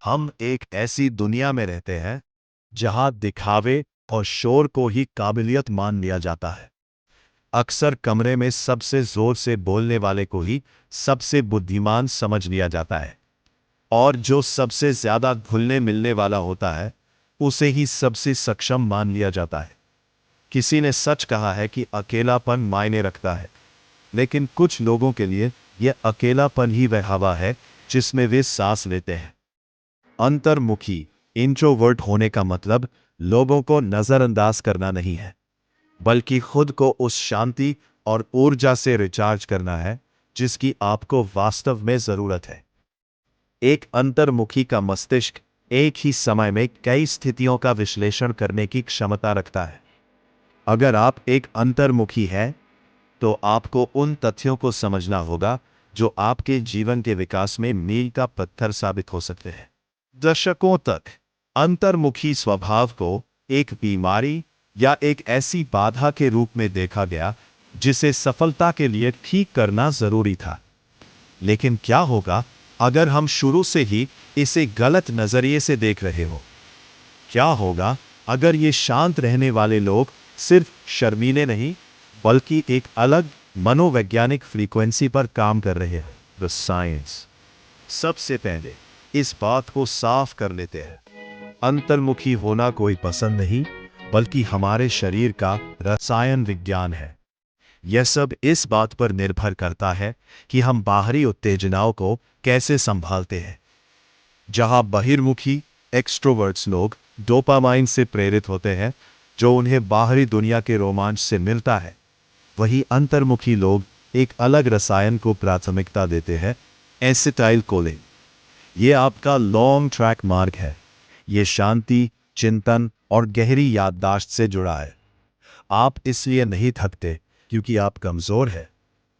हम एक ऐसी दुनिया में रहते हैं जहां दिखावे और शोर को ही काबिलियत मान लिया जाता है। अक्सर कमरे में सबसे जोर से बोलने वाले को ही सबसे बुद्धिमान समझ लिया जाता है और जो सबसे ज्यादा घुलने मिलने वाला होता है उसे ही सबसे सक्षम मान लिया जाता है। किसी ने सच कहा है कि अकेलापन मायने रखता है, लेकिन कुछ लोगों के लिए यह अकेलापन ही वह हवा है जिसमें वे सांस लेते हैं। अंतर्मुखी इंट्रोवर्ट होने का मतलब लोगों को नजरअंदाज करना नहीं है, बल्कि खुद को उस शांति और ऊर्जा से रिचार्ज करना है जिसकी आपको वास्तव में जरूरत है। एक अंतर्मुखी का मस्तिष्क एक ही समय में कई स्थितियों का विश्लेषण करने की क्षमता रखता है। अगर आप एक अंतर्मुखी हैं, तो आपको उन तथ्यों को समझना होगा जो आपके जीवन के विकास में मील का पत्थर साबित हो सकते हैं। दशकों तक अंतर्मुखी स्वभाव को एक बीमारी या एक ऐसी बाधा के रूप में देखा गया जिसे सफलता के लिए ठीक करना जरूरी था। लेकिन क्या होगा अगर हम शुरू से ही इसे गलत नजरिए से देख रहे हो? क्या होगा अगर ये शांत रहने वाले लोग सिर्फ शर्मीले नहीं, बल्कि एक अलग मनोवैज्ञानिक फ्रीक्वेंसी पर काम कर रहे हैं? The science. सबसे पहले इस बात को साफ कर लेते हैं। अंतर्मुखी होना कोई पसंद नहीं, बल्कि हमारे शरीर का रसायन विज्ञान है। यह सब इस बात पर निर्भर करता है कि हम बाहरी उत्तेजनाओं को कैसे संभालते हैं। जहां बहिर्मुखी एक्सट्रोवर्ट्स लोग डोपामाइन से प्रेरित होते हैं, जो उन्हें बाहरी दुनिया के रोमांच से मिलता है, वहीं अंतर्मुखी लोग एक अलग रसायन को प्राथमिकता देते हैं, एसिटाइल कोलिन। ये आपका लॉन्ग ट्रैक मार्ग है। ये शांति, चिंतन और गहरी याददाश्त से जुड़ा है। आप इसलिए नहीं थकते क्योंकि आप कमजोर हैं,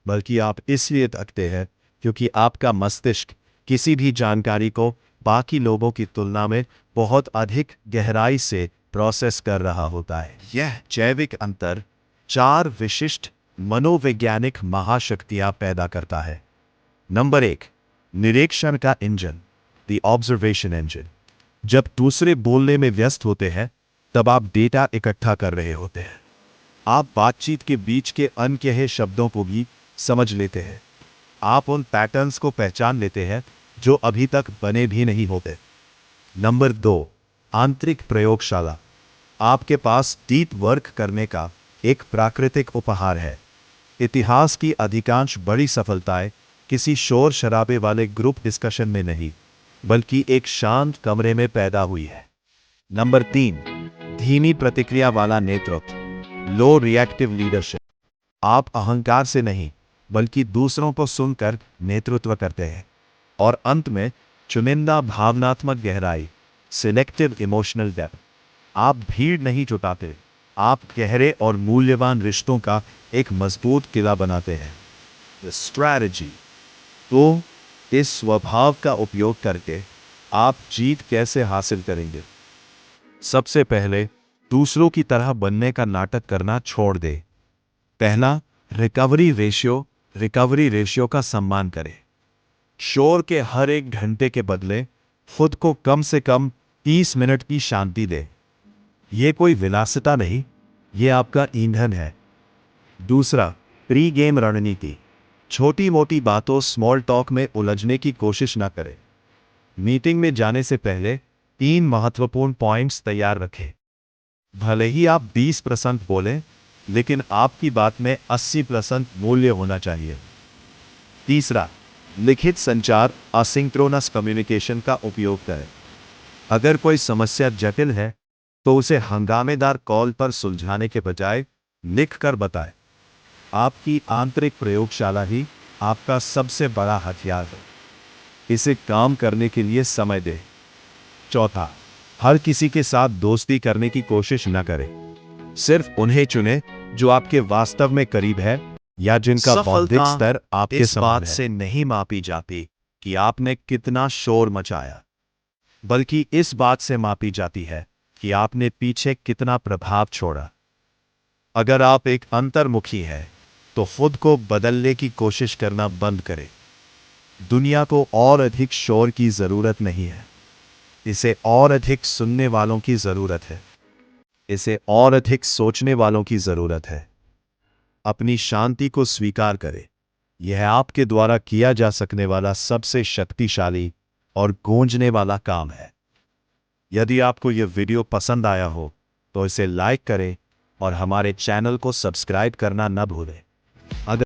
बल्कि आप इसलिए थकते हैं क्योंकि आपका मस्तिष्क किसी भी जानकारी को बाकी लोगों की तुलना में बहुत अधिक गहराई से प्रोसेस कर रहा होता है। यह जैविक अंतर चार विशिष्ट मनोवैज्ञानिक महाशक्तियां पैदा करता है। नंबर एक, निरीक्षण का इंजन, द ऑब्जर्वेशन इंजन। जब दूसरे बोलने में व्यस्त होते हैं, तब आप डेटा इकट्ठा कर रहे होते हैं। आप बातचीत के बीच के अनकहे शब्दों को भी समझ लेते हैं। आप उन पैटर्न्स को पहचान लेते हैं जो अभी तक बने भी नहीं होते। नंबर दो, आंतरिक प्रयोगशाला। आपके पास डीप वर्क करने का एक प्राकृतिक उपहार है। इतिहास की अधिकांश बड़ी सफलताएं किसी शोर शराबे वाले ग्रुप डिस्कशन में नहीं, बल्कि एक शांत कमरे में पैदा हुई है। नंबर तीन, धीमी प्रतिक्रिया वाला नेतृत्व, लो रिएक्टिव लीडरशिप। आप अहंकार से नहीं, बल्कि दूसरों को सुनकर नेतृत्व करते हैं। और अंत में, चुनिंदा भावनात्मक गहराई, सिलेक्टिव इमोशनल डेप्थ। आप भीड़ नहीं जुटाते, आप गहरे और मूल्यवान रिश्तों का एक मजबूत किला बनाते हैं। स्ट्रैटेजी। तो इस स्वभाव का उपयोग करके आप जीत कैसे हासिल करेंगे? सबसे पहले, दूसरों की तरह बनने का नाटक करना छोड़ दे। पहला, रिकवरी रेशियो का सम्मान करें। शोर के हर एक घंटे के बदले खुद को कम से कम 30 मिनट की शांति दे। यह कोई विलासिता नहीं, यह आपका ईंधन है। दूसरा, प्री गेम रणनीति। छोटी मोटी बातों, स्मॉल टॉक में उलझने की कोशिश ना करें। मीटिंग में जाने से पहले 3 महत्वपूर्ण पॉइंट्स तैयार रखें। भले ही आप 20% बोलें, लेकिन आपकी बात में 80% मूल्य होना चाहिए। तीसरा, लिखित संचार, असिंक्रोनस कम्युनिकेशन का उपयोग करें। अगर कोई समस्या जटिल है, तो उसे हंगामेदार कॉल पर सुलझाने के बजाय लिखकर बताएं। आपकी आंतरिक प्रयोगशाला ही आपका सबसे बड़ा हथियार है। इसे काम करने के लिए समय दें। चौथा, हर किसी के साथ दोस्ती करने की कोशिश न करें। सिर्फ उन्हें चुनें जो आपके वास्तव में करीब है या जिनका बौद्धिक स्तर आपके समान है। से नहीं मापी जाती कि आपने कितना शोर मचाया, बल्कि इस बात से मापी जाती है कि आपने पीछे कितना प्रभाव छोड़ा। अगर आप एक अंतर्मुखी हैं, तो खुद को बदलने की कोशिश करना बंद करें। दुनिया को और अधिक शोर की जरूरत नहीं है। इसे और अधिक सुनने वालों की जरूरत है। इसे और अधिक सोचने वालों की जरूरत है। अपनी शांति को स्वीकार करें। यह आपके द्वारा किया जा सकने वाला सबसे शक्तिशाली और गूंजने वाला काम है। यदि आपको यह वीडियो पसंद आया हो तो इसे लाइक करें और हमारे चैनल को सब्सक्राइब करना न भूलें। अगर